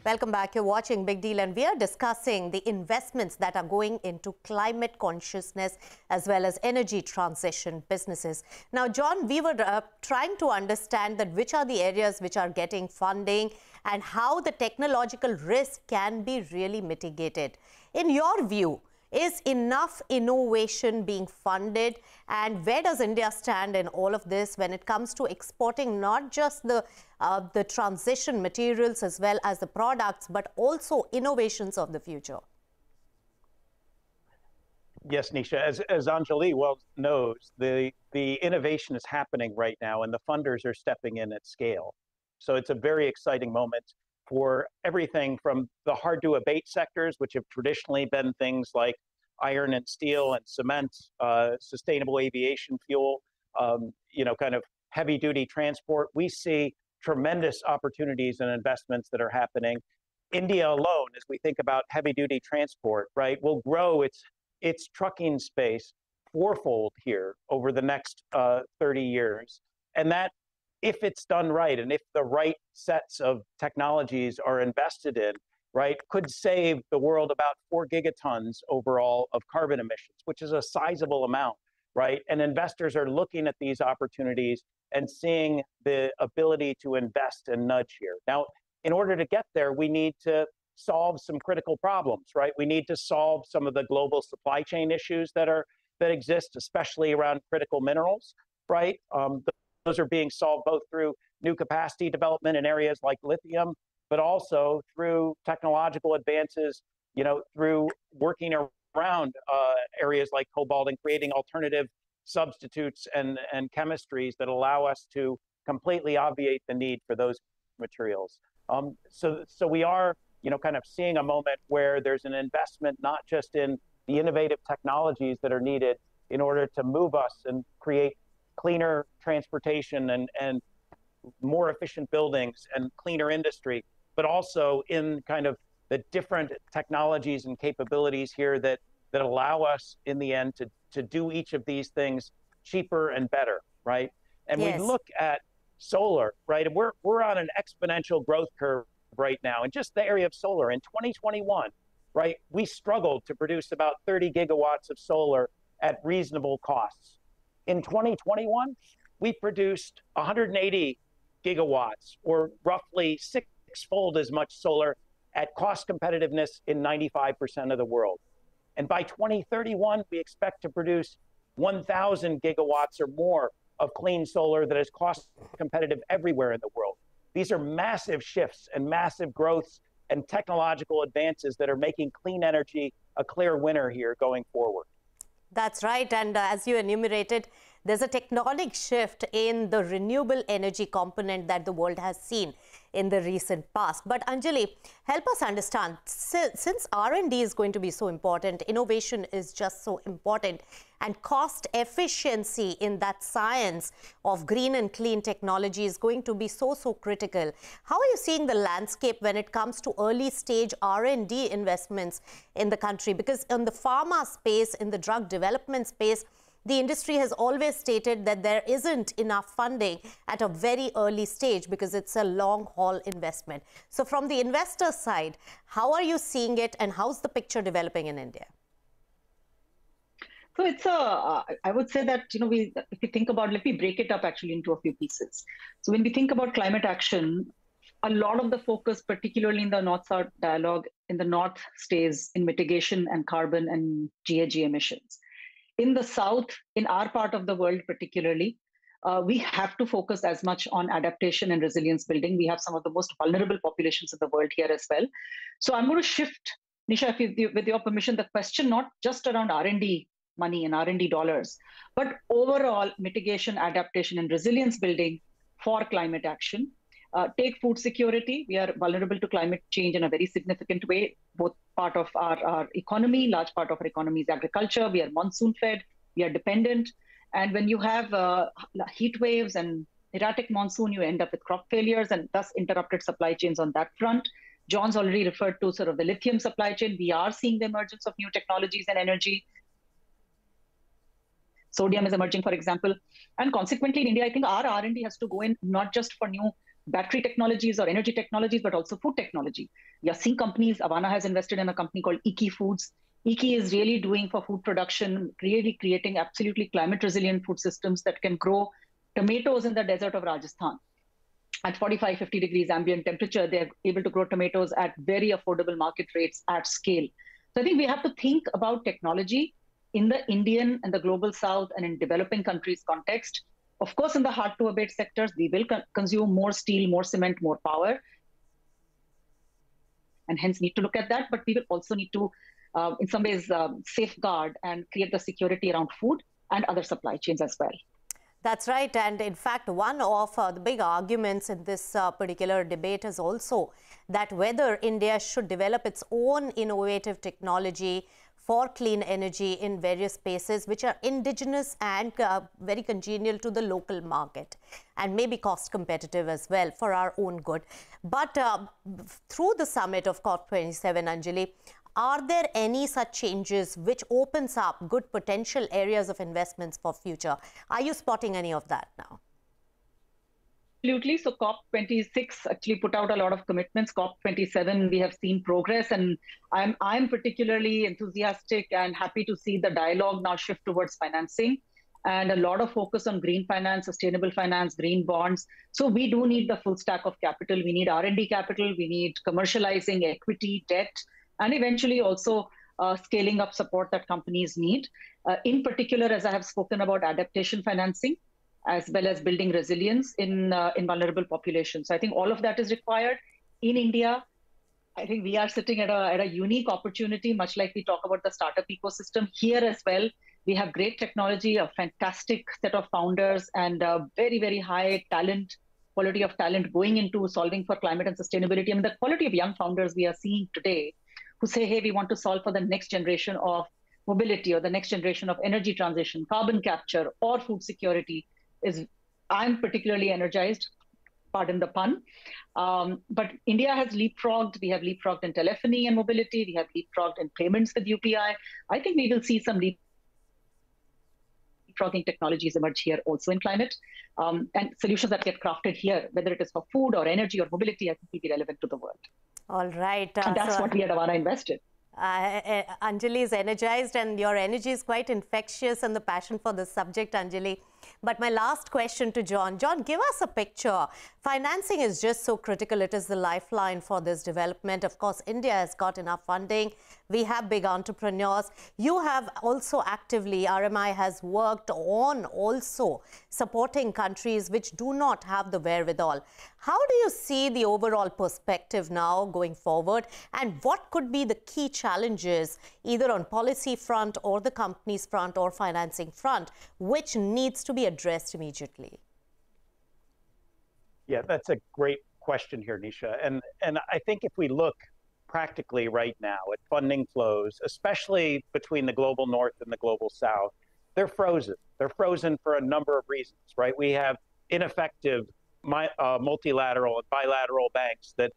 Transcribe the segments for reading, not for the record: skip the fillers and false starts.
Welcome back. You're watching Big Deal, and we are discussing the investments that are going into climate consciousness as well as energy transition businesses. Now, John, we were trying to understand that which are the areas which are getting funding and how the technological risk can be really mitigated. In your view, is enough innovation being funded, and where does India stand in all of this when it comes to exporting not just the transition materials as well as the products, but also innovations of the future? Yes, Nisha, as Anjali well knows, the innovation is happening right now and the funders are stepping in at scale. So it's a very exciting moment for everything from the hard to abate sectors, which have traditionally been things like iron and steel and cement, sustainable aviation fuel, kind of heavy duty transport. We see tremendous opportunities and investments that are happening. India alone, as we think about heavy duty transport, right, will grow its trucking space fourfold here over the next 30 years. And that, if it's done right, and if the right sets of technologies are invested in, right, could save the world about 4 gigatons overall of carbon emissions, which is a sizable amount, right? And investors are looking at these opportunities and seeing the ability to invest and nudge here. Now, in order to get there, we need to solve some critical problems, right? We need to solve some of the global supply chain issues that exist, especially around critical minerals, right? Those are being solved both through new capacity development in areas like lithium, but also through technological advances, through working around areas like cobalt and creating alternative substitutes and chemistries that allow us to completely obviate the need for those materials. So we are, kind of seeing a moment where there's an investment not just in the innovative technologies that are needed in order to move us and create cleaner transportation and more efficient buildings and cleaner industry, but also in kind of the different technologies and capabilities here that allow us in the end to do each of these things cheaper and better, right? And yes. We look at solar, right? And we're on an exponential growth curve right now. And just the area of solar in 2021, right? We struggled to produce about 30 gigawatts of solar at reasonable costs. In 2021, we produced 180 gigawatts, or roughly six-fold as much solar at cost competitiveness in 95% of the world. And by 2031, we expect to produce 1,000 gigawatts or more of clean solar that is cost competitive everywhere in the world. These are massive shifts and massive growths and technological advances that are making clean energy a clear winner here going forward. That's right. And as you enumerated, there's a tectonic shift in the renewable energy component that the world has seen in the recent past. But Anjali, help us understand, since R&D is going to be so important, innovation is just so important, and cost efficiency in that science of green and clean technology is going to be so critical. How are you seeing the landscape when it comes to early stage R&D investments in the country? Because in the pharma space, in the drug development space, the industry has always stated that there isn't enough funding at a very early stage because it's a long haul investment. So from the investor side, how are you seeing it, and how's the picture developing in India? So it's I would say that, if you think about, let me break it up actually into a few pieces. So when we think about climate action, a lot of the focus, particularly in the North-South dialogue, in the North stays in mitigation and carbon and GHG emissions. In the South, in our part of the world particularly, we have to focus as much on adaptation and resilience building. We have some of the most vulnerable populations in the world here as well. So I'm going to shift, Nisha, with your permission, the question not just around R&D money and R&D dollars, but overall mitigation, adaptation, and resilience building for climate action. Take food security. We are vulnerable to climate change in a very significant way. Both part of our economy, large part of our economy is agriculture. We are monsoon fed. We are dependent. And when you have heat waves and erratic monsoon, you end up with crop failures and thus interrupted supply chains on that front. John's already referred to sort of the lithium supply chain. We are seeing the emergence of new technologies and energy. Sodium is emerging, for example. And consequently, in India, I think our R&D has to go in not just for new battery technologies or energy technologies, but also food technology. We are seeing companies, Avana has invested in a company called Iki Foods. Iki is really doing for food production, really creating absolutely climate resilient food systems that can grow tomatoes in the desert of Rajasthan. At 45, 50 degrees ambient temperature, they're able to grow tomatoes at very affordable market rates at scale. So I think we have to think about technology in the Indian and the global South and in developing countries context. Of course, in the hard to abate sectors, we will consume more steel, more cement, more power, and hence need to look at that. But we will also need to, in some ways, safeguard and create the security around food and other supply chains as well. That's right. And in fact, one of the big arguments in this particular debate is also that whether India should develop its own innovative technology for clean energy in various spaces which are indigenous and very congenial to the local market and maybe cost competitive as well for our own good. But through the summit of COP27, Anjali, are there any such changes which opens up good potential areas of investments for future? Are you spotting any of that now? Absolutely. So COP26 actually put out a lot of commitments. COP27, we have seen progress, and I'm particularly enthusiastic and happy to see the dialogue now shift towards financing and a lot of focus on green finance, sustainable finance, green bonds. So we do need the full stack of capital. We need R&D capital. We need commercializing equity, debt, and eventually also scaling up support that companies need. In particular, as I have spoken about adaptation financing, as well as building resilience in vulnerable populations. So I think all of that is required. In India, I think we are sitting at a unique opportunity, much like we talk about the startup ecosystem. Here as well, we have great technology, a fantastic set of founders, and very, very high talent, quality of talent going into solving for climate and sustainability. I mean, the quality of young founders we are seeing today who say, hey, we want to solve for the next generation of mobility or the next generation of energy transition, carbon capture, or food security, I'm particularly energized, pardon the pun. But India has leapfrogged. We have leapfrogged in telephony and mobility. We have leapfrogged in payments with UPI. I think we will see some leapfrogging technologies emerge here also in climate. And solutions that get crafted here, whether it is for food or energy or mobility, I think will be relevant to the world. All right. And that's what we at Avana invested. Anjali is energized, and your energy is quite infectious, and the passion for this subject, Anjali. But my last question to John. John, give us a picture. Financing is just so critical. It is the lifeline for this development. Of course, India has got enough funding. We have big entrepreneurs. You have also actively, RMI has worked on also supporting countries which do not have the wherewithal. How do you see the overall perspective now going forward? And what could be the key challenges, either on policy front or the company's front or financing front, which needs to be addressed immediately? Yeah, that's a great question here, Nisha. And I think if we look practically right now at funding flows, especially between the global north and the global south, they're frozen. They're frozen for a number of reasons, right? We have ineffective multilateral and bilateral banks that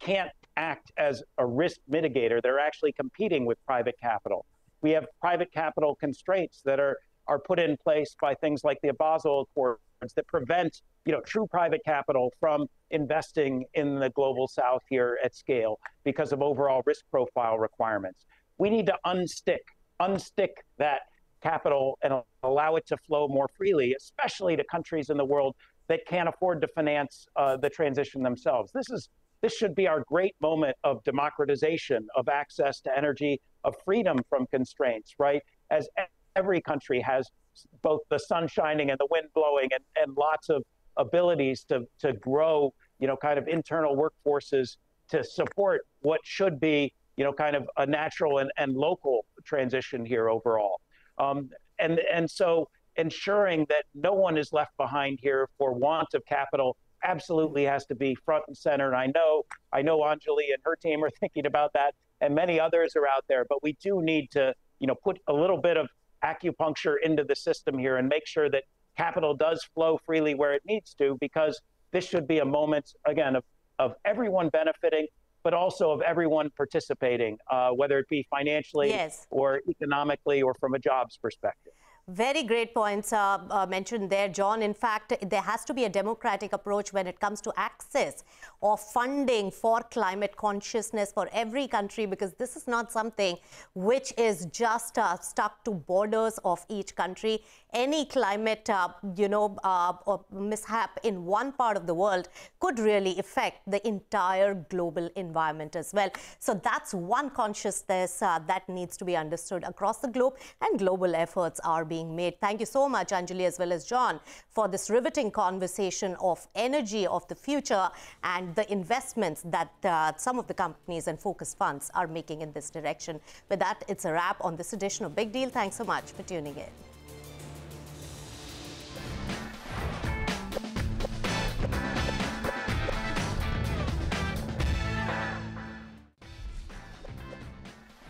can't act as a risk mitigator. They're actually competing with private capital. We have private capital constraints that are put in place by things like the Basel Accords that prevent, true private capital from investing in the global south here at scale because of overall risk profile requirements. We need to unstick that capital and allow it to flow more freely, especially to countries in the world that can't afford to finance the transition themselves. This should be our great moment of democratization, of access to energy, of freedom from constraints, right? As every country has both the sun shining and the wind blowing and lots of abilities to grow, kind of internal workforces to support what should be, kind of a natural and local transition here overall. And so ensuring that no one is left behind here for want of capital absolutely has to be front and center. And I know Anjali and her team are thinking about that, and many others are out there, but we do need to, put a little bit of acupuncture into the system here and make sure that capital does flow freely where it needs to, because this should be a moment, again, of everyone benefiting, but also of everyone participating, whether it be financially or economically or from a jobs perspective. Very great points mentioned there, John. In fact, there has to be a democratic approach when it comes to access or funding for climate consciousness for every country, because this is not something which is just stuck to borders of each country. Any climate, or mishap in one part of the world could really affect the entire global environment as well. So that's one consciousness that needs to be understood across the globe, and global efforts are being made. Thank you so much, Anjali, as well as John, for this riveting conversation of energy of the future and the investments that some of the companies and focus funds are making in this direction. With that, it's a wrap on this edition of Big Deal. Thanks so much for tuning in.